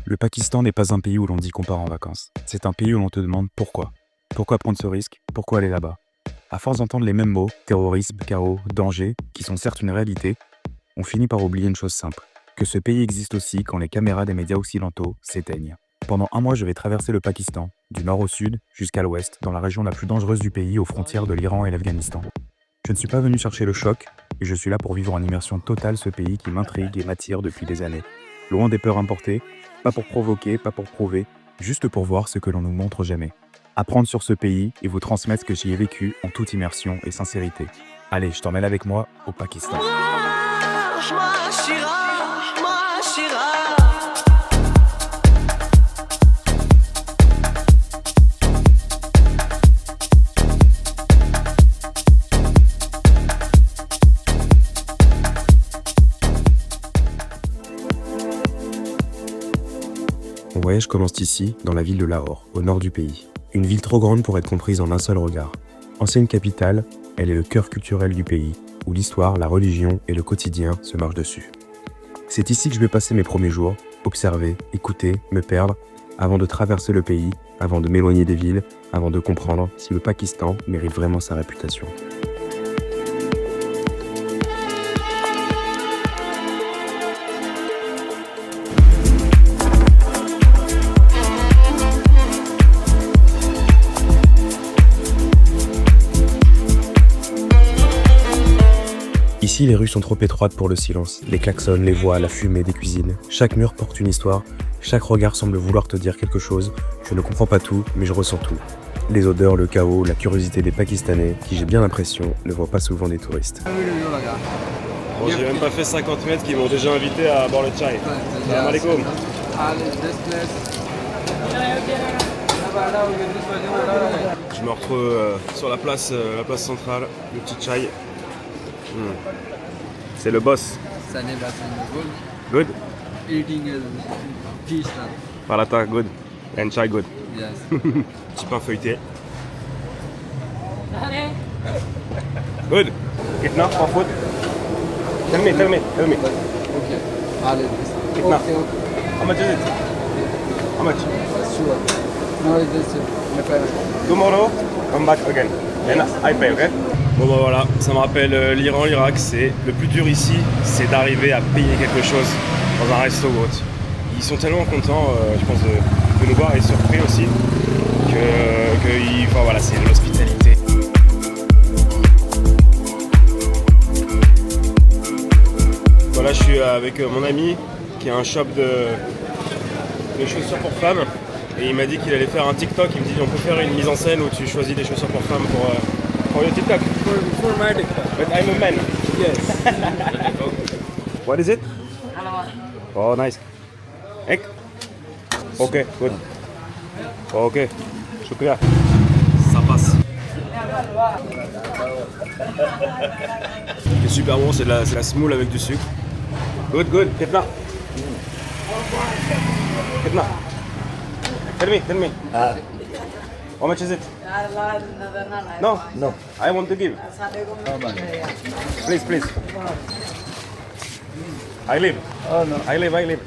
Le Pakistan n'est pas un pays où l'on dit qu'on part en vacances. C'est un pays où l'on te demande pourquoi. Pourquoi prendre ce risque? Pourquoi aller là-bas? À force d'entendre les mêmes mots, terrorisme, chaos, danger, qui sont certes une réalité, on finit par oublier une chose simple, que ce pays existe aussi quand les caméras des médias occidentaux s'éteignent. Pendant un mois, je vais traverser le Pakistan, du nord au sud jusqu'à l'ouest, dans la région la plus dangereuse du pays, aux frontières de l'Iran et l'Afghanistan. Je ne suis pas venu chercher le choc, et je suis là pour vivre en immersion totale ce pays qui m'intrigue et m'attire depuis des années. Loin des peurs importées, pas pour provoquer, pas pour prouver, juste pour voir ce que l'on nous montre jamais. Apprendre sur ce pays et vous transmettre ce que j'y ai vécu en toute immersion et sincérité. Allez, je t'emmène avec moi au Pakistan. Mon voyage commence ici, dans la ville de Lahore, au nord du pays. Une ville trop grande pour être comprise en un seul regard. Ancienne capitale, elle est le cœur culturel du pays, où l'histoire, la religion et le quotidien se marchent dessus. C'est ici que je vais passer mes premiers jours, observer, écouter, me perdre, avant de traverser le pays, avant de m'éloigner des villes, avant de comprendre si le Pakistan mérite vraiment sa réputation. Ici, les rues sont trop étroites pour le silence. Les klaxons, les voix, la fumée des cuisines. Chaque mur porte une histoire. Chaque regard semble vouloir te dire quelque chose. Je ne comprends pas tout, mais je ressens tout. Les odeurs, le chaos, la curiosité des Pakistanais, qui j'ai bien l'impression ne voient pas souvent des touristes. Bon, j'ai même pas fait 50 mètres qu'ils m'ont déjà invité à boire le chai. Salam alaikum. Je me retrouve sur la place centrale, le petit chai. C'est le boss. Good? Eating tea stuff. Paratha good. And chai good. Yes. Petit pain feuilleté. Good. Kitna for food? Tell me. Okay. Kitna? Okay. How much is it? How much? Sure. No, this is my parents. Tomorrow, come back again. And I pay, okay? Bon bah voilà, ça me rappelle l'Iran, l'Irak, c'est le plus dur ici, c'est d'arriver à payer quelque chose dans un resto ou autre. Ils sont tellement contents, je pense, de nous voir et surpris aussi, enfin voilà, c'est de l'hospitalité. Voilà, je suis avec mon ami qui a un shop de chaussures pour femmes et il m'a dit qu'il allait faire un TikTok. Il me dit on peut faire une mise en scène où tu choisis des chaussures pour femmes pour your TikTok. For my TikTok. But I'm a man. Yes. What is it? Oh, nice. Egg? Ok, good. Ok, shukriya. Ça passe. C'est super bon, c'est de la semoule avec du sucre. Good. Kitna? Tell me. How much is it? No. I want to give. Please. I live. Oh no. I live.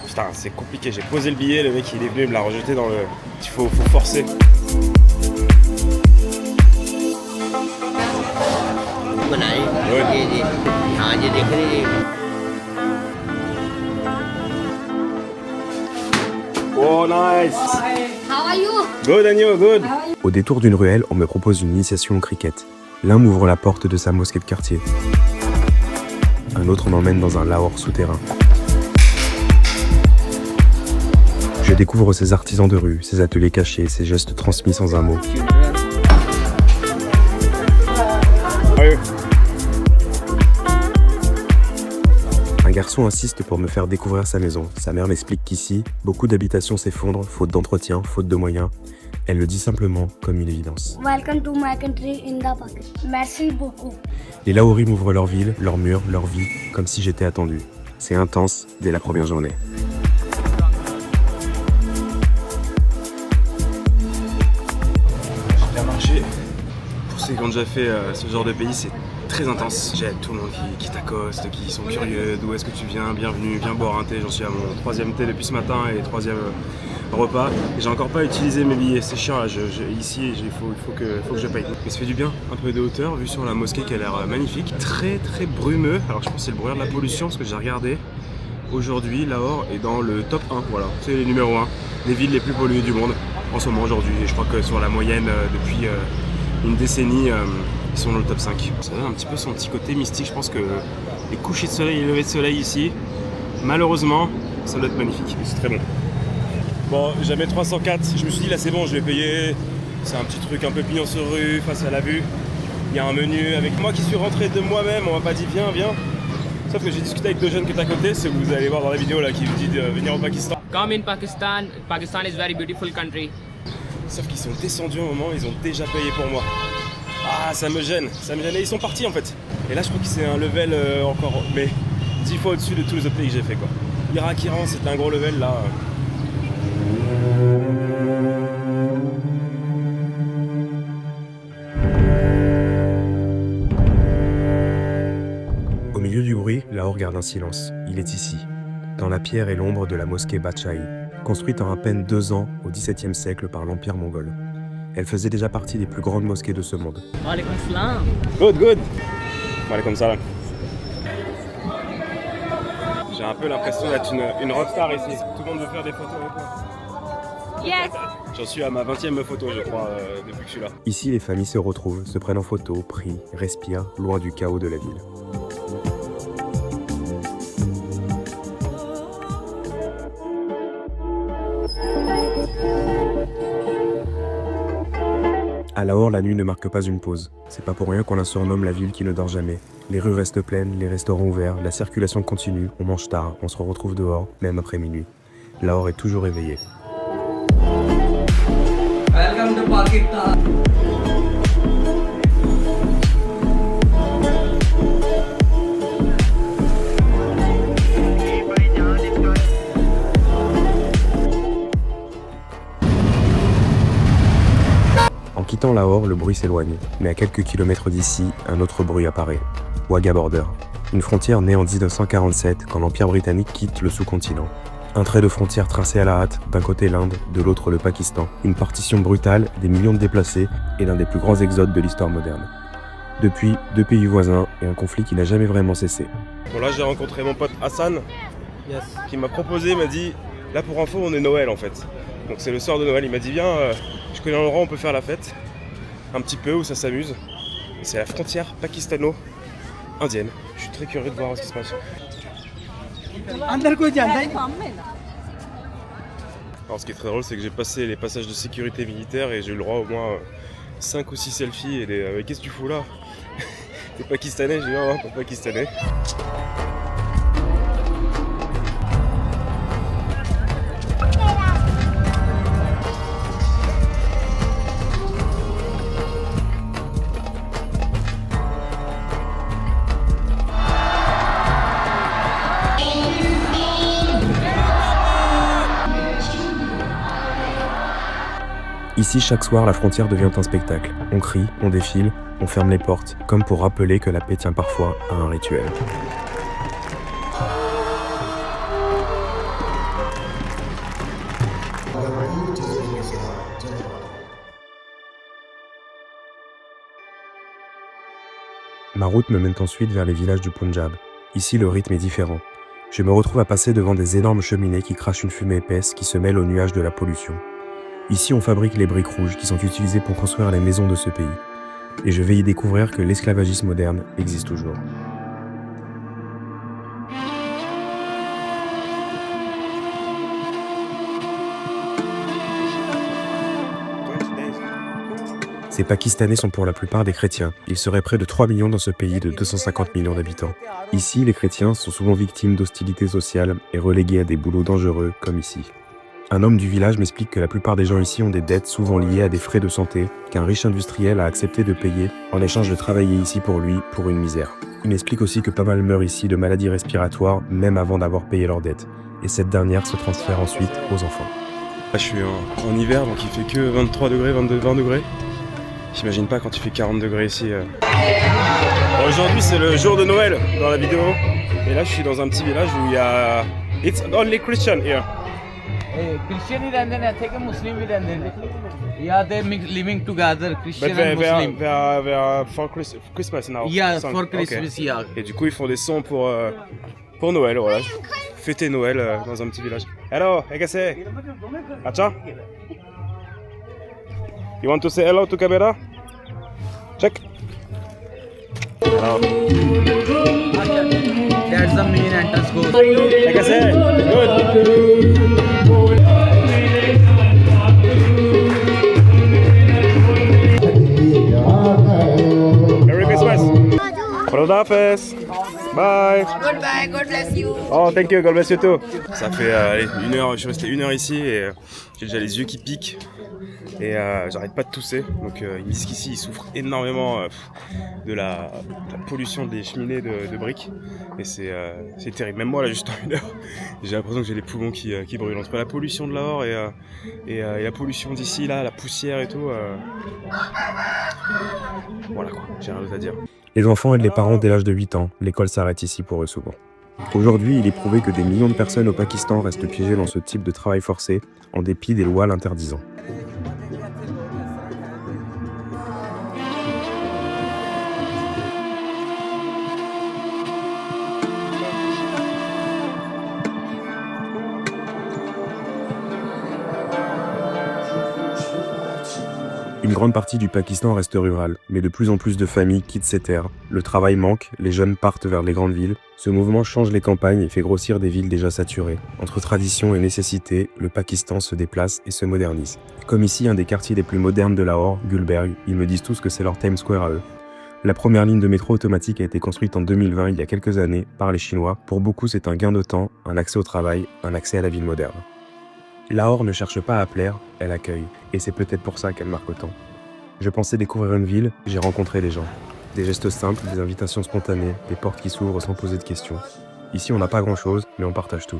Putain, c'est compliqué. J'ai posé le billet, le mec il est venu me l'a rejeté dans le. Il faut forcer. Oh nice. How are you? Good and you, good. Au détour d'une ruelle, on me propose une initiation au cricket. L'un m'ouvre la porte de sa mosquée de quartier. Un autre m'emmène dans un Lahore souterrain. Je découvre ces artisans de rue, ces ateliers cachés, ces gestes transmis sans un mot. Un garçon insiste pour me faire découvrir sa maison. Sa mère m'explique qu'ici, beaucoup d'habitations s'effondrent, faute d'entretien, faute de moyens. Elle le dit simplement comme une évidence. Welcome to my country in the Pakistan. Merci beaucoup. Les Lahoris m'ouvrent leur ville, leurs murs, leur vie, comme si j'étais attendu. C'est intense dès la première journée. J'ai bien marché. Pour ceux qui ont déjà fait ce genre de pays, c'est très intense. J'ai tout le monde qui t'accoste, qui sont curieux, d'où est-ce que tu viens, bienvenue, viens boire un thé. J'en suis à mon 3e thé depuis ce matin et 3e repas. Et j'ai encore pas utilisé mes billets, c'est chiant là, ici il faut que je paye. Mais ça fait du bien, un peu de hauteur, vue sur la mosquée qui a l'air magnifique. Très très brumeux, alors je pense que c'est le brouillard de la pollution parce que j'ai regardé. Aujourd'hui, Lahore est dans le top 1, voilà, c'est les numéro 1 des villes les plus polluées du monde en ce moment aujourd'hui. Et je crois que sur la moyenne depuis une décennie, ils sont dans le top 5. Ça donne un petit peu son petit côté mystique, je pense que les couchers de soleil et les levées de soleil ici, malheureusement, ça doit être magnifique. C'est très bon. Bon, j'avais 304, je me suis dit là c'est bon, je vais payer. C'est un petit truc un peu pignon sur rue, face à la vue. Il y a un menu avec moi qui suis rentré de moi-même, on m'a pas dit viens, viens. Sauf que j'ai discuté avec 2 jeunes qui étaient à côté, c'est que vous allez voir dans la vidéo là qui vous dit de venir au Pakistan. Come in Pakistan. Pakistan is a very beautiful country. Sauf qu'ils sont descendus au moment, ils ont déjà payé pour moi. Ah, ça me gêne. Et ils sont partis en fait. Et là je crois que c'est un level encore, mais 10 fois au-dessus de tous les autres pays que j'ai fait quoi. Irak, Iran, c'était un gros level là. Au milieu du bruit, Lahore garde un silence. Il est ici, dans la pierre et l'ombre de la mosquée Badshahi, construite en à peine 2 ans au XVIIe siècle par l'Empire mongol. Elle faisait déjà partie des plus grandes mosquées de ce monde. Walaikum salam. Good. Allez comme ça là. J'ai un peu l'impression d'être une rockstar ici. Tout le monde veut faire des photos avec moi. Yes. J'en suis à ma 20e photo je crois depuis que je suis là. Ici, les familles se retrouvent, se prennent en photo, prient, respirent, loin du chaos de la ville. À Lahore, la nuit ne marque pas une pause. C'est pas pour rien qu'on la surnomme la ville qui ne dort jamais. Les rues restent pleines, les restaurants ouverts, la circulation continue, on mange tard, on se retrouve dehors, même après minuit. Lahore est toujours éveillé. Welcome to Pakistan. En quittant Lahore, le bruit s'éloigne, mais à quelques kilomètres d'ici, un autre bruit apparaît. Wagah Border, une frontière née en 1947 quand l'Empire britannique quitte le sous-continent. Un trait de frontière tracé à la hâte, d'un côté l'Inde, de l'autre le Pakistan. Une partition brutale, des millions de déplacés et l'un des plus grands exodes de l'histoire moderne. Depuis, 2 pays voisins et un conflit qui n'a jamais vraiment cessé. Bon là j'ai rencontré mon pote Hassan qui m'a proposé, m'a dit là pour info on est Noël en fait. Donc c'est le soir de Noël, il m'a dit viens, je connais un endroit où on peut faire la fête, un petit peu où ça s'amuse. Et c'est la frontière pakistano-indienne. Je suis très curieux de voir ce qui se passe. Alors ce qui est très drôle c'est que j'ai passé les passages de sécurité militaire et j'ai eu le droit au moins 5 ou 6 selfies et des qu'est-ce que tu fous là? T'es pakistanais? J'ai dit non, pas pakistanais. Ici, chaque soir, la frontière devient un spectacle. On crie, on défile, on ferme les portes, comme pour rappeler que la paix tient parfois à un rituel. Ma route me mène ensuite vers les villages du Punjab. Ici, le rythme est différent. Je me retrouve à passer devant des énormes cheminées qui crachent une fumée épaisse qui se mêle aux nuages de la pollution. Ici, on fabrique les briques rouges qui sont utilisées pour construire les maisons de ce pays. Et je vais y découvrir que l'esclavagisme moderne existe toujours. Ces Pakistanais sont pour la plupart des chrétiens. Il serait près de 3 millions dans ce pays de 250 millions d'habitants. Ici, les chrétiens sont souvent victimes d'hostilité sociale et relégués à des boulots dangereux, comme ici. Un homme du village m'explique que la plupart des gens ici ont des dettes souvent liées à des frais de santé qu'un riche industriel a accepté de payer en échange de travailler ici pour lui pour une misère. Il m'explique aussi que pas mal meurent ici de maladies respiratoires même avant d'avoir payé leurs dettes. Et cette dernière se transfère ensuite aux enfants. Là, je suis en hiver donc il fait que 23 degrés, 20 degrés. J'imagine pas quand il fait 40 degrés ici. Aujourd'hui c'est le jour de Noël dans la vidéo. Et là je suis dans un petit village où il y a... It's only Christian here. Christian ही रहते हैं, थे कि मुस्लिम भी रहते हैं. Yeah, they're living together, Christian But and Muslim. they are for Christmas now. Yeah, Song. for Okay. Christmas, yeah. Et du coup ils font des sons pour Noël, voilà. Fêter Noël dans un petit village. Hello, Egase. Acha? You want to say hello to camera? Check. Hello. That's the main entrance goal. Egase. Good. Merry Christmas. Prodafes. Bye. Goodbye, God bless you. Oh, thank you, God bless you too. Ça fait une heure, je suis resté 1 heure ici et j'ai déjà les yeux qui piquent et j'arrête pas de tousser. Donc ils me disent qu'ici ils souffrent énormément de la pollution des cheminées de briques et c'est terrible. Même moi là, juste en 1 heure, j'ai l'impression que j'ai les poumons qui brûlent. Entre la pollution de Lahore et la pollution d'ici, là, la poussière et tout. Voilà quoi, j'ai rien d'autre à dire. Les enfants aident les parents dès l'âge de 8 ans, l'école s'arrête ici pour eux souvent. Aujourd'hui, il est prouvé que des millions de personnes au Pakistan restent piégées dans ce type de travail forcé, en dépit des lois l'interdisant. Une grande partie du Pakistan reste rurale, mais de plus en plus de familles quittent ces terres. Le travail manque, les jeunes partent vers les grandes villes. Ce mouvement change les campagnes et fait grossir des villes déjà saturées. Entre tradition et nécessité, le Pakistan se déplace et se modernise. Comme ici, un des quartiers les plus modernes de Lahore, Gulberg, ils me disent tous que c'est leur Times Square à eux. La première ligne de métro automatique a été construite en 2020, il y a quelques années, par les Chinois. Pour beaucoup, c'est un gain de temps, un accès au travail, un accès à la ville moderne. Lahore ne cherche pas à plaire, elle accueille. Et c'est peut-être pour ça qu'elle marque autant. Je pensais découvrir une ville, j'ai rencontré des gens. Des gestes simples, des invitations spontanées, des portes qui s'ouvrent sans poser de questions. Ici, on n'a pas grand-chose, mais on partage tout.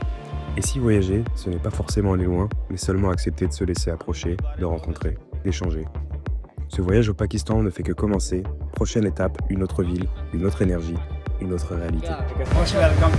Et si voyager, ce n'est pas forcément aller loin, mais seulement accepter de se laisser approcher, de rencontrer, d'échanger. Ce voyage au Pakistan ne fait que commencer. Prochaine étape, une autre ville, une autre énergie, une autre réalité. Most welcome.